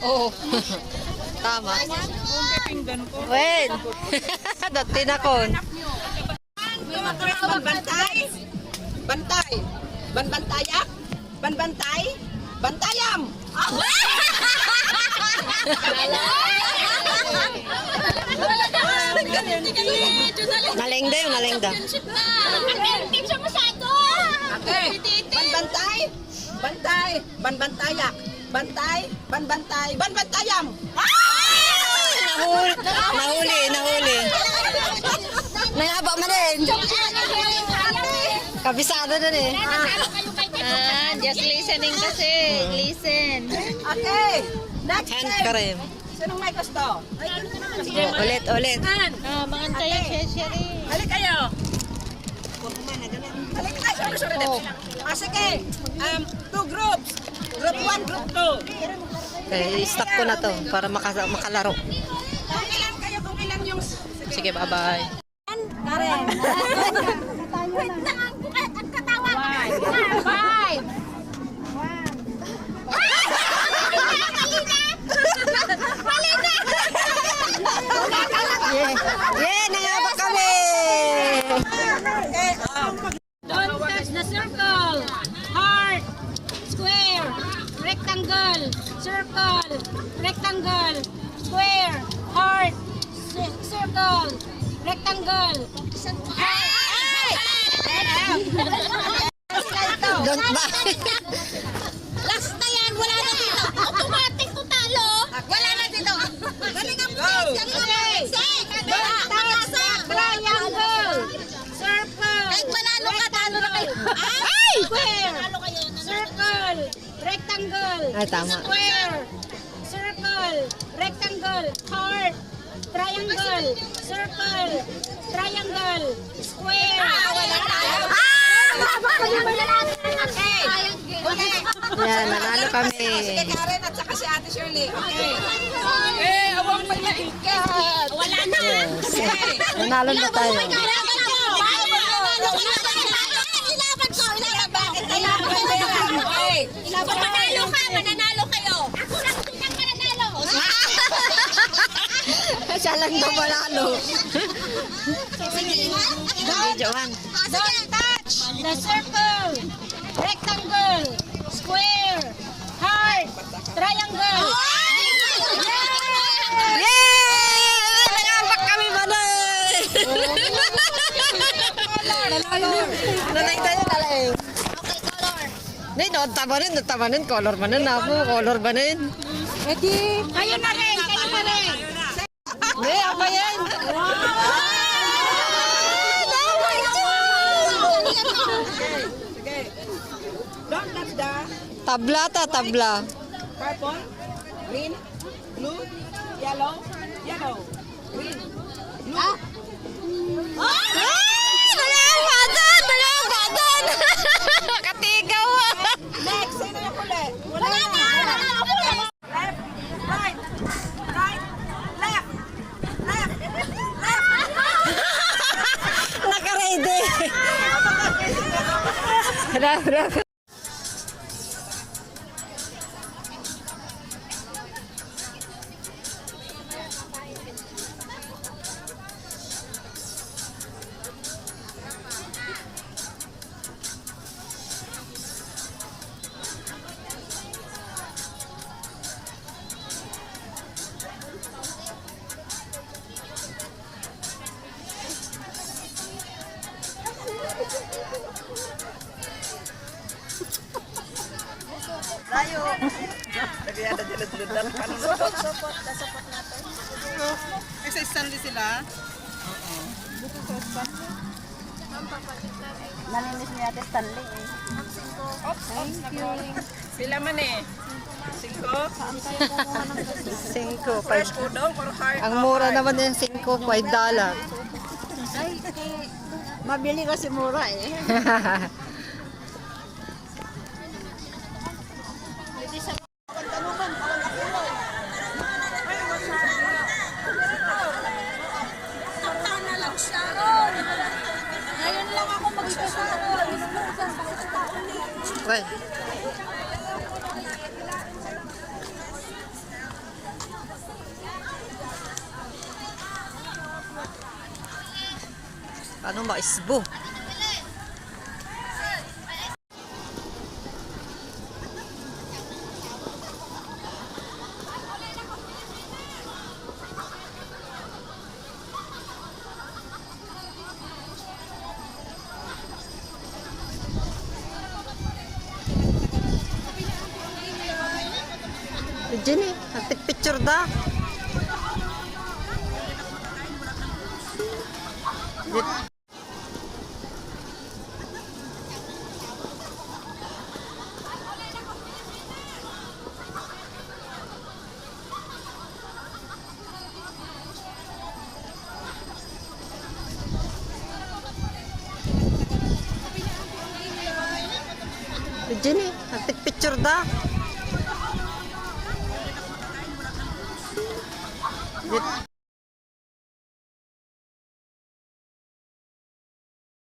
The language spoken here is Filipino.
Oo. Tama. Wen. Dati na kon. Banbantay. Bantay. Banbantayak. Banbantay. Bantayam. Nalengda yun, nalengda. Okay. Banbantay. Bantay. Banbantayak. Bantay. Banbantay. Banbantayam. Nahuli. Nangaba man din. Kabisado na din. Just listening kasi. Listen. Okay. Next Hand game. cream. Sinong may gusto? Ulit. Mga tayo, Sherry. Halik kayo. Halik kayo. Sorry. Sige. Two groups. Group 1, group 2. Okay, stop ko na to para makalaro. Kung ilan kayo, kung ilan yung... Sige, bye-bye. Karen. Wait lang ang bukat at katawa. 5. Yeah, nangaba kami! Don't touch the circle. Heart. Square. Rectangle. Circle. Rectangle. Square. Heart. Circle. Rectangle. Don't buy. Last na yan. Wala na dito. Automatic to talo. Wala na dito. Galing ang place. Okay. Triangle. Circle. Kahit manalo ka, talo na kayo. Square. Circle. Rectangle. Ay, tama. Square. Circle. Rectangle. Heart. Triangle. Circle. Triangle. Square. Wala tayo. Okay. Yan, nanalo kami. Sige, Karen at saka si Ate Shirley. Okay. Awang maliikat. Wala na. Okay. Nanalo na tayo. Okay. Mananalo ka, mananalo kayo. Ako lang ang mananalo. Siya lang daw manalo. Videohan. Don't touch the circle, rectangle, square, heart, triangle. Yay! Nangambak kami ba na? Nanay tayo talaeng. Okay, color. Nay, tabanin, color ba na po? Color ba na yun? Kayo na rin, kayo na rin. Nay, ako yan. Sige. Don't touch the Tabla. purple, green, blue, yellow, green, blue. Katigaw. Next, sino yung huli? Wala na. Left, right, left. Naka-ready. Rap. Tayo. Nagayada dyan. Support natin. Exercise din sila. Nalinis niya Ate Stanley eh. Thank you. Sila man eh. 5. 5, Fresh udong or hard? Ang mura naman yung 5, $5. Mabili kasi mura eh. Ngayon lang ako magsusunod. Well, Ano ba isbo? Jenny, nagpicture da. Jenny, nagpicture da.